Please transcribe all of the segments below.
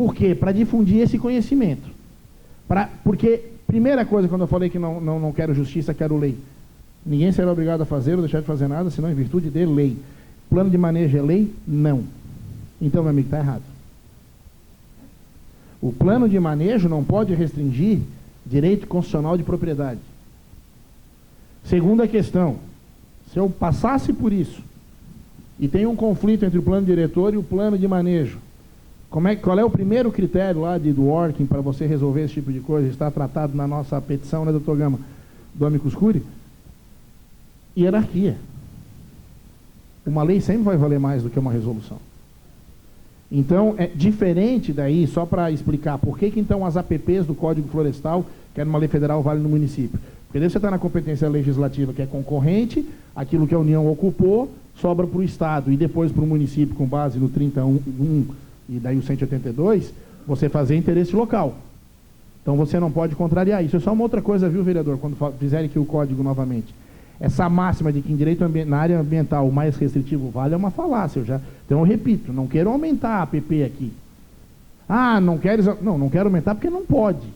Por quê? Para difundir esse conhecimento. Porque, primeira coisa, quando eu falei que não quero justiça, quero lei. Ninguém será obrigado a fazer ou deixar de fazer nada, senão em virtude de lei. Plano de manejo é lei? Não. Então, meu amigo, está errado. O plano de manejo não pode restringir direito constitucional de propriedade. Segunda questão, se eu passasse por isso e tem um conflito entre o plano diretor e o plano de manejo, qual é o primeiro critério lá do working para você resolver esse tipo de coisa? Está tratado na nossa petição, né, doutor Gama, do amicus curiae? Hierarquia. Uma lei sempre vai valer mais do que uma resolução. Então, é diferente daí, só para explicar por que então as APPs do Código Florestal, que é numa lei federal, valem no município. Porque daí você está na competência legislativa, que é concorrente, aquilo que a União ocupou, sobra para o Estado, e depois para o município, com base no 31 e daí o 182, você fazer interesse local. Então você não pode contrariar isso. É só uma outra coisa, viu, vereador, quando fizerem aqui o código novamente. Essa máxima de que em direito na área ambiental o mais restritivo vale é uma falácia. Então eu repito, não quero aumentar a APP aqui. Ah, não quero aumentar porque não pode.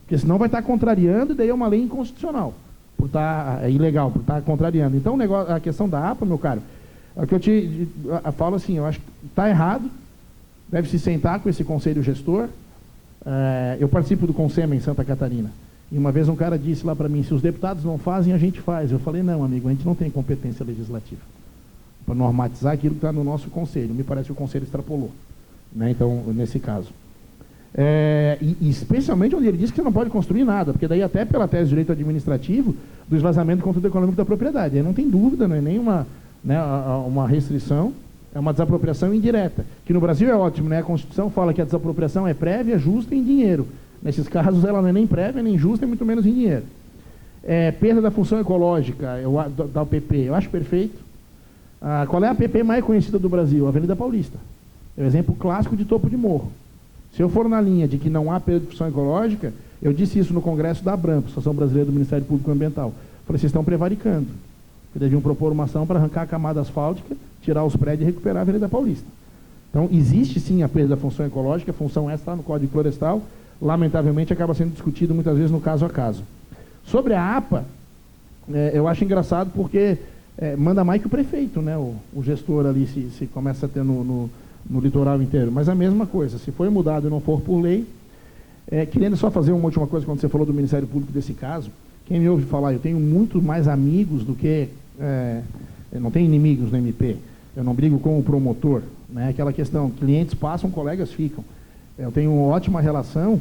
Porque senão vai estar contrariando e daí é uma lei inconstitucional. É ilegal, por estar contrariando. Então a questão da APA, meu caro, é o que eu falo assim, eu acho que está errado, deve se sentar com esse conselho gestor. Eu participo do CONSEMA em Santa Catarina. E uma vez um cara disse lá para mim, se os deputados não fazem, a gente faz. Eu falei, não, amigo, a gente não tem competência legislativa para normatizar aquilo que está no nosso conselho. Me parece que o conselho extrapolou, né? Então, nesse caso. E especialmente onde ele disse que você não pode construir nada, porque daí até pela tese de direito administrativo do esvaziamento do conteúdo econômico da propriedade. Aí não tem dúvida, não é nem uma restrição, é uma desapropriação indireta. Que no Brasil é ótimo, né? A Constituição fala que a desapropriação é prévia, justa e em dinheiro. Nesses casos, ela não é nem prévia, nem justa, e muito menos em dinheiro. Perda da função ecológica da UPP, eu acho perfeito. Qual é a APP mais conhecida do Brasil? A Avenida Paulista. É o exemplo clássico de topo de morro. Se eu for na linha de que não há perda de função ecológica, eu disse isso no Congresso da ABRAMP, Associação Brasileira do Ministério Público Ambiental. Falei, vocês estão prevaricando. Porque deviam propor uma ação para arrancar a camada asfáltica, tirar os prédios e recuperar a Avenida Paulista. Então, existe sim a perda da função ecológica, a função essa está no Código Florestal, lamentavelmente acaba sendo discutido muitas vezes no caso a caso. Sobre a APA, eu acho engraçado porque manda mais que o prefeito, né? O gestor ali se começa a ter no litoral inteiro. Mas a mesma coisa, se for mudado e não for por lei, querendo só fazer uma última coisa quando você falou do Ministério Público desse caso, quem me ouve falar, eu tenho muito mais amigos do que... eu não tenho inimigos no MP, eu não brigo com o promotor, né? Aquela questão, clientes passam, colegas ficam. Eu tenho uma ótima relação.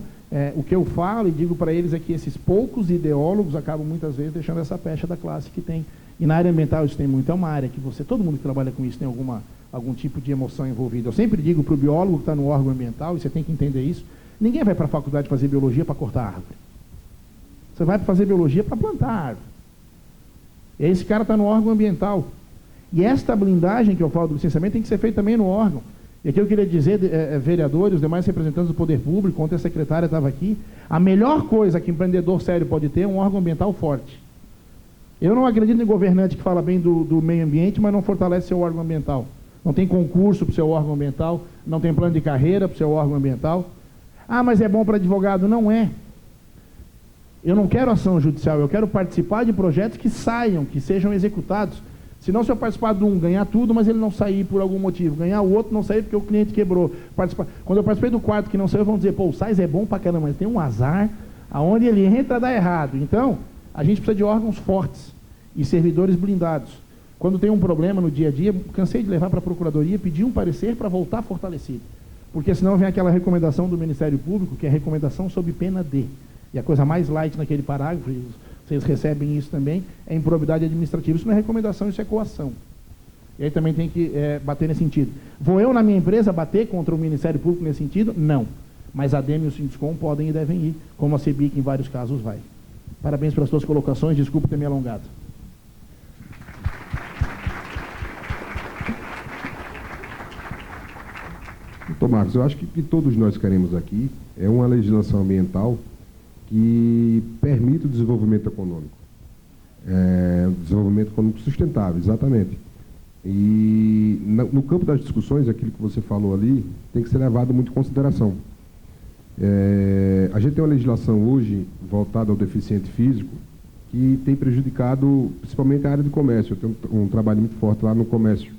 O que eu falo e digo para eles é que esses poucos ideólogos acabam muitas vezes deixando essa pecha da classe que tem. E na área ambiental isso tem muito, é uma área que todo mundo que trabalha com isso tem algum tipo de emoção envolvida. Eu sempre digo para o biólogo que está no órgão ambiental, e você tem que entender isso, ninguém vai para a faculdade fazer biologia para cortar árvore. Você vai fazer biologia para plantar árvore. E esse cara está no órgão ambiental. E esta blindagem que eu falo do licenciamento tem que ser feita também no órgão. E aqui eu queria dizer, vereadores, os demais representantes do poder público, ontem a secretária estava aqui, a melhor coisa que empreendedor sério pode ter é um órgão ambiental forte. Eu não acredito em governante que fala bem do meio ambiente, mas não fortalece seu órgão ambiental. Não tem concurso para o seu órgão ambiental, não tem plano de carreira para o seu órgão ambiental. Ah, mas é bom para advogado. Não é. Eu não quero ação judicial, eu quero participar de projetos que saiam, que sejam executados. Senão, se eu participar de um, ganhar tudo, mas ele não sair por algum motivo. Ganhar o outro, não sair porque o cliente quebrou. Quando eu participei do quarto que não saiu, vão dizer, pô, o SAIS é bom pra caramba, mas tem um azar, aonde ele entra dá errado. Então, a gente precisa de órgãos fortes e servidores blindados. Quando tem um problema no dia a dia, cansei de levar para a Procuradoria, pedir um parecer para voltar fortalecido. Porque senão vem aquela recomendação do Ministério Público, que é recomendação sob pena de. E a coisa mais light naquele parágrafo, vocês recebem isso também, é improbidade administrativa. Isso não é recomendação, isso é coação. E aí também tem que bater nesse sentido. Vou eu, na minha empresa, bater contra o Ministério Público nesse sentido? Não. Mas a ADEME e o Sinduscom podem e devem ir, como a CEBIC em vários casos vai. Parabéns pelas suas colocações, desculpe ter me alongado. Doutor Marcos, eu acho que o que todos nós queremos aqui é uma legislação ambiental que permita o desenvolvimento econômico. Desenvolvimento econômico sustentável, exatamente. E no campo das discussões, aquilo que você falou ali, tem que ser levado muito em consideração. A gente tem uma legislação hoje voltada ao deficiente físico que tem prejudicado principalmente a área de comércio. Eu tenho um trabalho muito forte lá no comércio.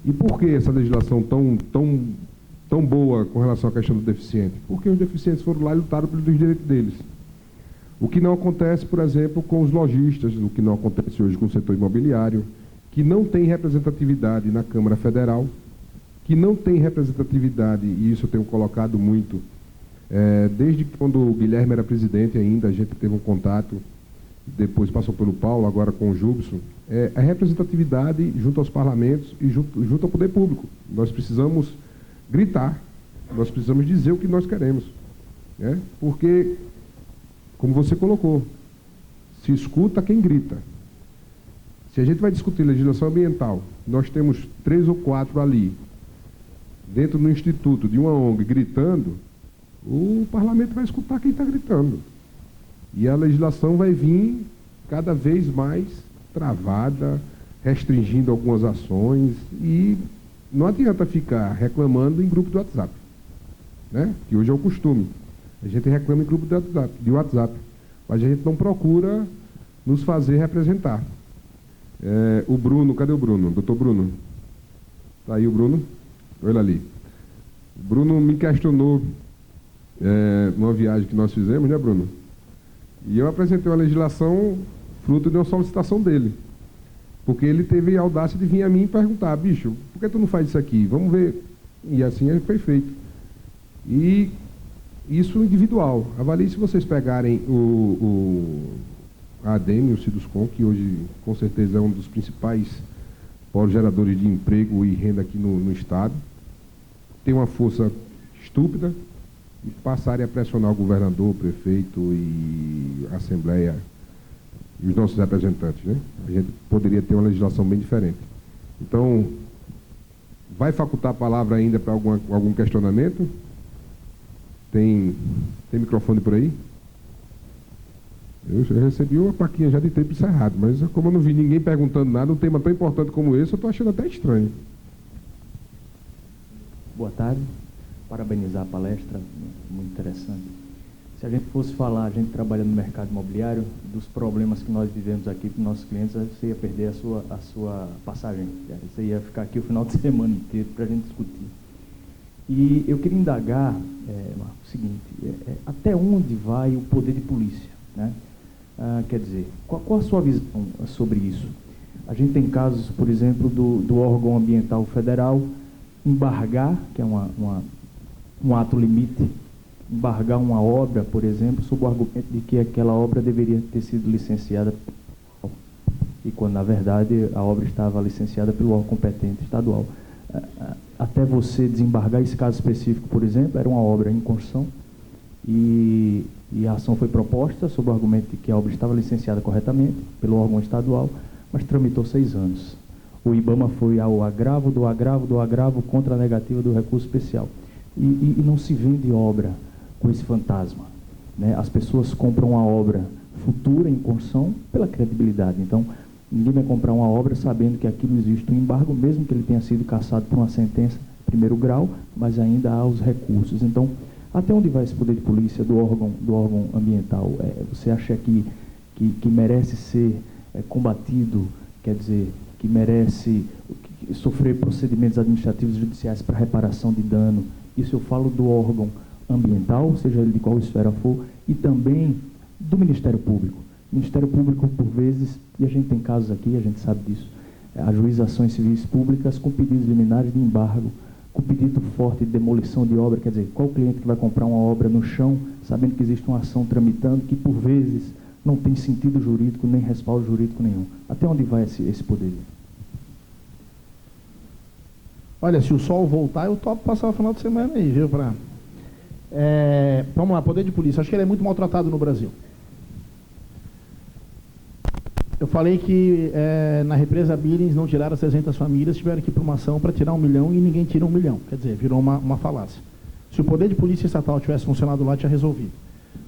E por que essa legislação tão boa com relação à questão do deficiente? Porque os deficientes foram lá e lutaram pelos direitos deles. O que não acontece, por exemplo, com os lojistas, o que não acontece hoje com o setor imobiliário, que não tem representatividade na Câmara Federal, que não tem representatividade, e isso eu tenho colocado muito, desde quando o Guilherme era presidente ainda, a gente teve um contato, depois passou pelo Paulo, agora com o Jubson, a representatividade junto aos parlamentos e junto ao poder público. Nós precisamos gritar, nós precisamos dizer o que nós queremos, né? Porque, como você colocou, se escuta quem grita. Se a gente vai discutir legislação ambiental, nós temos 3 ou 4 ali, dentro do instituto de uma ONG, gritando, o parlamento vai escutar quem está gritando. E a legislação vai vir cada vez mais travada, restringindo algumas ações, e não adianta ficar reclamando em grupo de WhatsApp, né? Que hoje é o costume. A gente reclama em grupo de WhatsApp, mas a gente não procura nos fazer representar. O Bruno, cadê o Bruno? Doutor Bruno? Está aí o Bruno? Olha ali. O Bruno me questionou numa viagem que nós fizemos, né, Bruno? E eu apresentei uma legislação fruto de uma solicitação dele. Porque ele teve a audácia de vir a mim e perguntar: bicho, por que tu não faz isso aqui? Vamos ver. E assim foi feito. E isso individual. Avalie se vocês pegarem a ADEME, o Ciduscom, que hoje com certeza é um dos principais polos geradores de emprego e renda aqui no Estado, tem uma força estúpida, e passarem a pressionar o governador, o prefeito e a Assembleia e os nossos representantes, né? A gente poderia ter uma legislação bem diferente. Então, vai facultar a palavra ainda para algum questionamento? Tem microfone por aí? Eu recebi uma plaquinha já de tempo encerrado, mas como eu não vi ninguém perguntando nada, um tema tão importante como esse, eu estou achando até estranho. Boa tarde. Parabenizar a palestra, muito interessante. Se a gente fosse falar, a gente trabalha no mercado imobiliário, dos problemas que nós vivemos aqui com nossos clientes, você ia perder a sua passagem. Você ia ficar aqui o final de semana inteiro para a gente discutir. E eu queria indagar, o seguinte, até onde vai o poder de polícia, né? Quer dizer, qual a sua visão sobre isso? A gente tem casos, por exemplo, do órgão ambiental federal embargar, que é um ato limite, embargar uma obra, por exemplo, sob o argumento de que aquela obra deveria ter sido licenciada, e quando, na verdade, a obra estava licenciada pelo órgão competente estadual. Até você desembargar esse caso específico, por exemplo, era uma obra em construção, e a ação foi proposta sob o argumento de que a obra estava licenciada corretamente pelo órgão estadual, mas tramitou 6 anos. O IBAMA foi ao agravo contra a negativa do recurso especial. E não se vende obra com esse fantasma, né? As pessoas compram uma obra futura em construção pela credibilidade. Então, ninguém vai comprar uma obra sabendo que aquilo existe um embargo, mesmo que ele tenha sido cassado por uma sentença de primeiro grau, mas ainda há os recursos. Então, até onde vai esse poder de polícia do órgão ambiental? Você acha que merece ser combatido, quer dizer, que merece sofrer procedimentos administrativos e judiciais para reparação de dano? Isso eu falo do órgão ambiental, seja ele de qual esfera for, e também do Ministério Público. O Ministério Público, por vezes, e a gente tem casos aqui, a gente sabe disso, ajuiza ações civis públicas com pedidos liminares de embargo, com pedido forte de demolição de obra. Quer dizer, qual cliente que vai comprar uma obra no chão, sabendo que existe uma ação tramitando, que por vezes não tem sentido jurídico, nem respaldo jurídico nenhum? Até onde vai esse poder? Olha, se o sol voltar, eu topo passar o final de semana aí, viu? Vamos lá, poder de polícia. Acho que ele é muito maltratado no Brasil. Eu falei que na represa Billings não tiraram as 300 famílias, tiveram que ir para uma ação para tirar 1 milhão e ninguém tira 1 milhão. Quer dizer, virou uma falácia. Se o poder de polícia estatal tivesse funcionado lá, tinha resolvido.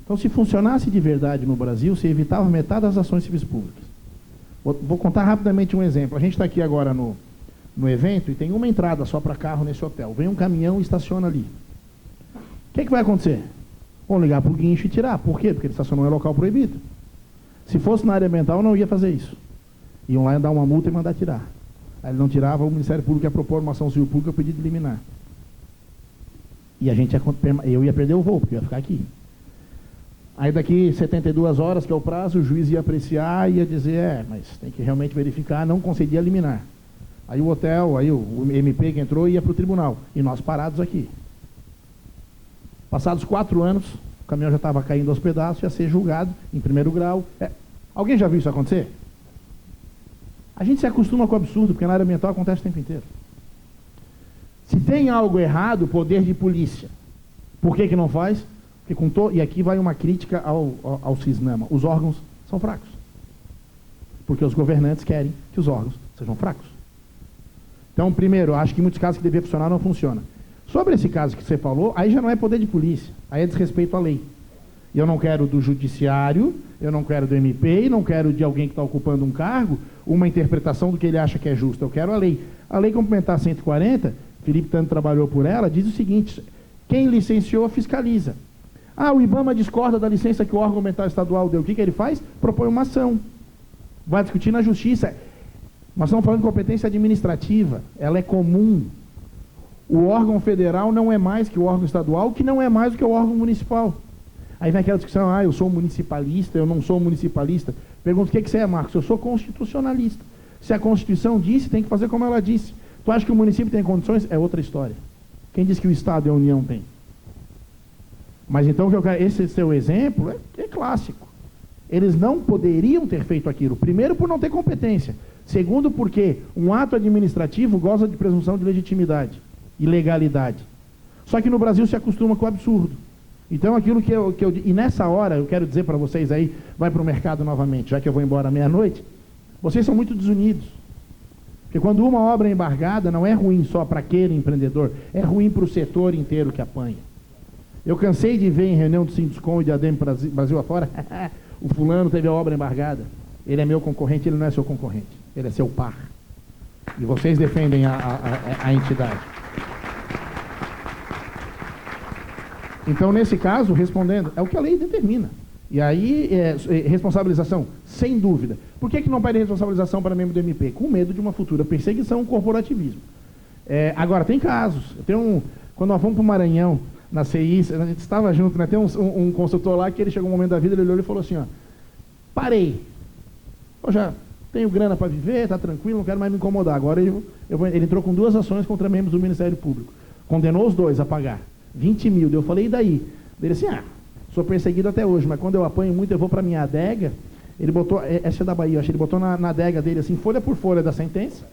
Então, se funcionasse de verdade no Brasil, se evitava metade das ações civis públicas. Vou contar rapidamente um exemplo. A gente está aqui agora no no evento e tem uma entrada só para carro nesse hotel. Vem um caminhão e estaciona ali. O que vai acontecer? Vão ligar para o guincho e tirar. Por quê? Porque ele estacionou em local proibido. Se fosse na área ambiental, não ia fazer isso. Iam lá dar uma multa e mandar tirar. Aí ele não tirava, o Ministério Público ia propor uma ação civil pública, pedido de liminar. E eu ia perder o voo, porque eu ia ficar aqui. Aí daqui 72 horas, que é o prazo, o juiz ia apreciar e ia dizer, mas tem que realmente verificar, não concedia liminar. Aí o hotel, aí o MP que entrou ia para o tribunal. E nós parados aqui. Passados 4 anos, o caminhão já estava caindo aos pedaços, ia ser julgado em primeiro grau. Alguém já viu isso acontecer? A gente se acostuma com o absurdo, porque na área ambiental acontece o tempo inteiro. Se tem algo errado, poder de polícia. Por que não faz? Porque e aqui vai uma crítica ao CISNAMA. Os órgãos são fracos. Porque os governantes querem que os órgãos sejam fracos. Então, primeiro, acho que em muitos casos que devia funcionar não funciona. Sobre esse caso que você falou, aí já não é poder de polícia, aí é desrespeito à lei. E eu não quero do judiciário, eu não quero do MP, não quero de alguém que está ocupando um cargo, uma interpretação do que ele acha que é justo. Eu quero a lei. A lei complementar 140, Felipe tanto trabalhou por ela, diz o seguinte: quem licenciou, fiscaliza. O IBAMA discorda da licença que o órgão ambiental estadual deu. O que ele faz? Propõe uma ação. Vai discutir na justiça. Nós estamos falando de competência administrativa, ela é comum. O órgão federal não é mais que o órgão estadual, que não é mais do que o órgão municipal. Aí vem aquela discussão, eu sou municipalista, eu não sou municipalista. Pergunto, o que você é, Marcos? Eu sou constitucionalista. Se a Constituição disse, tem que fazer como ela disse. Tu acha que o município tem condições? É outra história. Quem disse que o Estado e a União tem? Mas então, esse seu exemplo é clássico. Eles não poderiam ter feito aquilo. Primeiro, por não ter competência. Segundo, porque um ato administrativo goza de presunção de legitimidade e legalidade. Só que no Brasil se acostuma com o absurdo. Então, aquilo que eu e nessa hora, eu quero dizer para vocês aí, vai para o mercado novamente, já que eu vou embora à meia-noite, vocês são muito desunidos. Porque quando uma obra é embargada, não é ruim só para aquele empreendedor, é ruim para o setor inteiro que apanha. Eu cansei de ver em reunião do Sinduscom e de ADEME Brasil afora, o fulano teve a obra embargada, ele é meu concorrente, ele não é seu concorrente, ele é seu par. E vocês defendem a entidade. Então, nesse caso, respondendo, é o que a lei determina. E aí, responsabilização, sem dúvida. Por que não pede responsabilização para membro do MP? Com medo de uma futura perseguição, corporativismo. Agora, tem casos. Quando nós fomos para o Maranhão, na CI, a gente estava junto, né? Tem um consultor lá que ele chegou um momento da vida, ele olhou e falou assim, parei. Eu já tenho grana para viver, está tranquilo, não quero mais me incomodar. Agora ele entrou com 2 ações contra membros do Ministério Público. Condenou os 2 a pagar 20 mil. Eu falei, e daí? Ele assim, sou perseguido até hoje, mas quando eu apanho muito, eu vou para minha adega. Ele botou, essa é da Bahia, acho que ele botou na adega dele, assim, folha por folha da sentença.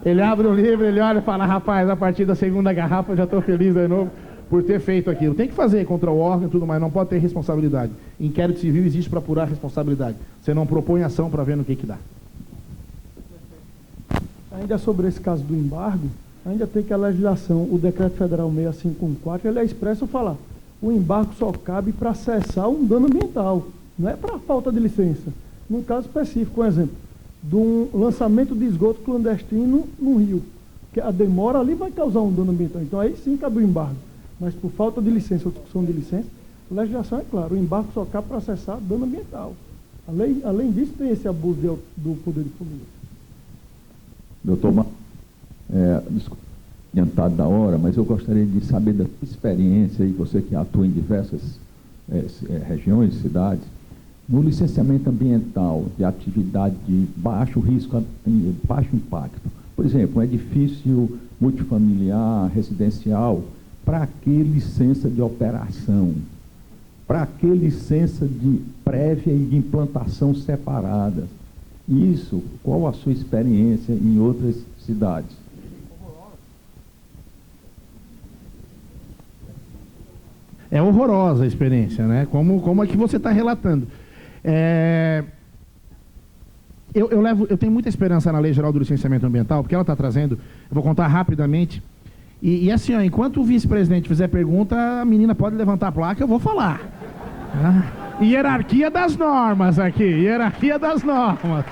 Ele abre o livro, ele olha e fala, rapaz, a partir da 2ª garrafa eu já estou feliz de novo por ter feito aquilo. Tem que fazer contra o órgão e tudo mais, não pode ter responsabilidade. Inquérito civil existe para apurar responsabilidade. Você não propõe ação para ver no que dá. Ainda sobre esse caso do embargo, ainda tem que a legislação, o Decreto Federal 6514, ele é expresso falar, o embargo só cabe para cessar um dano ambiental, não é para falta de licença. Num caso específico, um exemplo, de um lançamento de esgoto clandestino no rio, que a demora ali vai causar um dano ambiental, então aí sim cabe o embargo. Mas por falta de licença ou discussão de licença, a legislação é clara, o embargo só cabe para cessar dano ambiental. Além disso, tem esse abuso do poder de polícia. Doutor, desculpa, adiantado da hora, mas eu gostaria de saber da sua experiência, e você que atua em diversas regiões, cidades, no licenciamento ambiental de atividade de baixo risco, baixo impacto. Por exemplo, um edifício multifamiliar, residencial, para que licença de operação? Para que licença de prévia e de implantação separada? Isso, qual a sua experiência em outras cidades? É horrorosa a experiência, né? Como é que você está relatando. Eu tenho muita esperança na Lei Geral do Licenciamento Ambiental, porque ela está trazendo, eu vou contar rapidamente, e assim, enquanto o vice-presidente fizer pergunta, a menina pode levantar a placa, eu vou falar. Hierarquia das normas aqui, hierarquia das normas.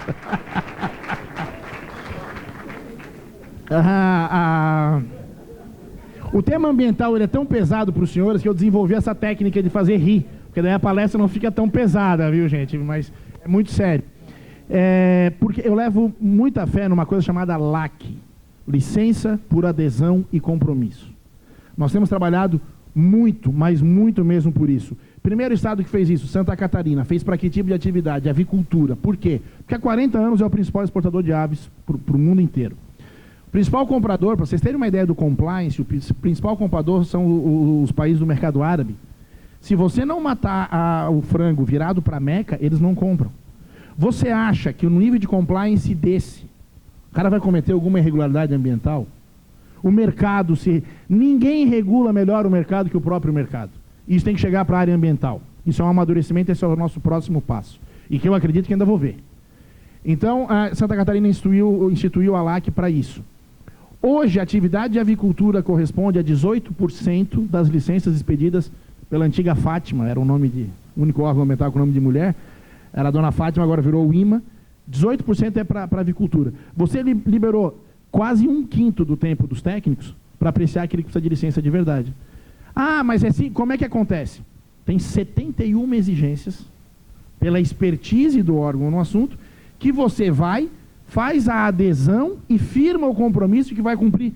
O tema ambiental ele é tão pesado para os senhores que eu desenvolvi essa técnica de fazer rir, porque daí a palestra não fica tão pesada, viu, gente? Mas é muito sério. Porque eu levo muita fé numa coisa chamada LAC, Licença por Adesão e Compromisso. Nós temos trabalhado muito, mas muito mesmo por isso. Primeiro estado que fez isso, Santa Catarina, fez para que tipo de atividade? Avicultura. Por quê? Porque há 40 anos é o principal exportador de aves para o mundo inteiro. O principal comprador, para vocês terem uma ideia do compliance, o principal comprador são os países do mercado árabe. Se você não matar o frango virado para a Meca, eles não compram. Você acha que o nível de compliance desse, o cara vai cometer alguma irregularidade ambiental? O mercado, ninguém regula melhor o mercado que o próprio mercado. Isso tem que chegar para a área ambiental. Isso é um amadurecimento, esse é o nosso próximo passo. E que eu acredito que ainda vou ver. Então, a Santa Catarina instituiu a LAC para isso. Hoje, a atividade de avicultura corresponde a 18% das licenças expedidas pela antiga Fátima, era o único órgão ambiental com o nome de mulher, era a dona Fátima, agora virou o IMA, 18% é para avicultura. Você liberou quase 1/5 do tempo dos técnicos para apreciar aquele que precisa de licença de verdade. Mas assim, como é que acontece? Tem 71 exigências pela expertise do órgão no assunto, que você faz a adesão e firma o compromisso que vai cumprir.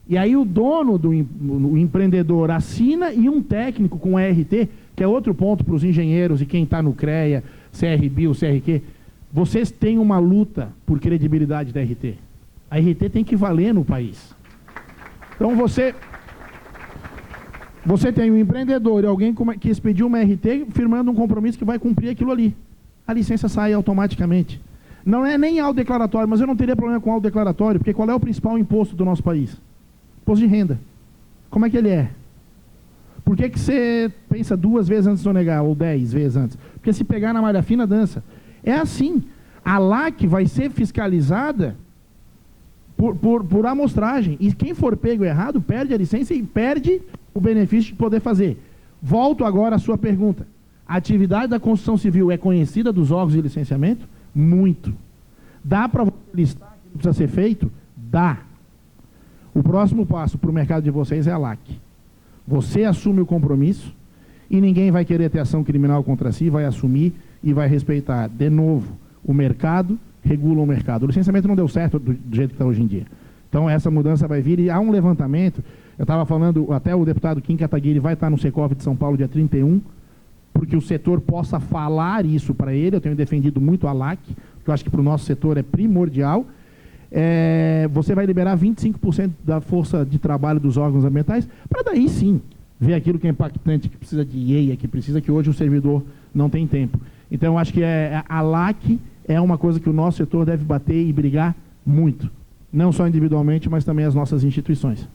E aí o dono o empreendedor assina e um técnico com ERT, que é outro ponto para os engenheiros e quem está no CREA, CRBio, CRQ, vocês têm uma luta por credibilidade da RT. A RT tem que valer no país. Então você tem um empreendedor e alguém que expediu uma RT firmando um compromisso que vai cumprir aquilo ali. A licença sai automaticamente. Não é nem autodeclaratório, mas eu não teria problema com autodeclaratório, porque qual é o principal imposto do nosso país? Imposto de renda. Como é que ele é? Por que você pensa 2 vezes antes de sonegar, ou 10 vezes antes? Porque se pegar na malha fina, dança. É assim. A LAC vai ser fiscalizada por amostragem. E quem for pego errado, perde a licença e perde o benefício de poder fazer. Volto agora à sua pergunta. A atividade da construção civil é conhecida dos órgãos de licenciamento? Muito. Dá para listar o que precisa ser feito? Dá. O próximo passo para o mercado de vocês é a LAC. Você assume o compromisso e ninguém vai querer ter ação criminal contra si, vai assumir e vai respeitar, de novo, o mercado, regula o mercado. O licenciamento não deu certo do jeito que está hoje em dia. Então essa mudança vai vir e há um levantamento. Eu estava falando, até o deputado Kim Kataguiri vai estar no Secov de São Paulo dia 31, porque o setor possa falar isso para ele. Eu tenho defendido muito a LAC, que eu acho que para o nosso setor é primordial. Você vai liberar 25% da força de trabalho dos órgãos ambientais, para daí sim ver aquilo que é impactante, que precisa de IEA, que hoje o servidor não tem tempo. Então eu acho que a LAC é uma coisa que o nosso setor deve bater e brigar muito, não só individualmente, mas também as nossas instituições.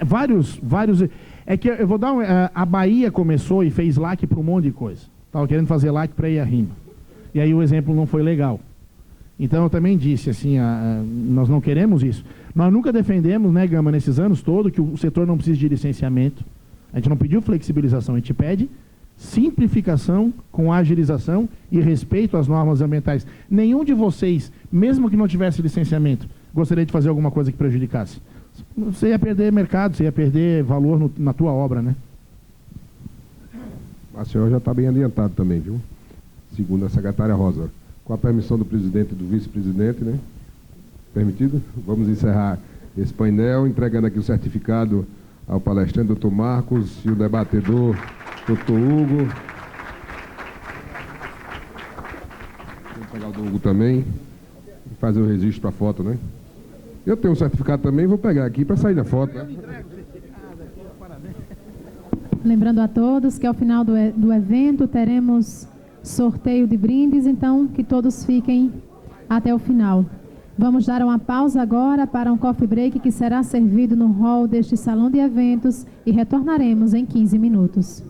Vários. É que eu vou dar a Bahia começou e fez LAC para um monte de coisa. Estava querendo fazer LAC para ir a rima. E aí o exemplo não foi legal. Então eu também disse assim, nós não queremos isso. Nós nunca defendemos, né, Gama, nesses anos todos, que o setor não precisa de licenciamento. A gente não pediu flexibilização, a gente pede simplificação com agilização e respeito às normas ambientais. Nenhum de vocês, mesmo que não tivesse licenciamento, gostaria de fazer alguma coisa que prejudicasse. Você ia perder mercado, você ia perder valor na tua obra, né? A senhora já está bem adiantado também, viu? Segundo a secretária Rosa. Com a permissão do presidente e do vice-presidente, né? Permitido? Vamos encerrar esse painel, entregando aqui o certificado ao palestrante, doutor Marcos, e o debatedor, doutor Hugo. Vou pegar o do Hugo também e fazer o registro para a foto, né? Eu tenho um certificado também, vou pegar aqui para sair da foto. Né? Lembrando a todos que ao final do evento teremos sorteio de brindes, então que todos fiquem até o final. Vamos dar uma pausa agora para um coffee break que será servido no hall deste salão de eventos e retornaremos em 15 minutos.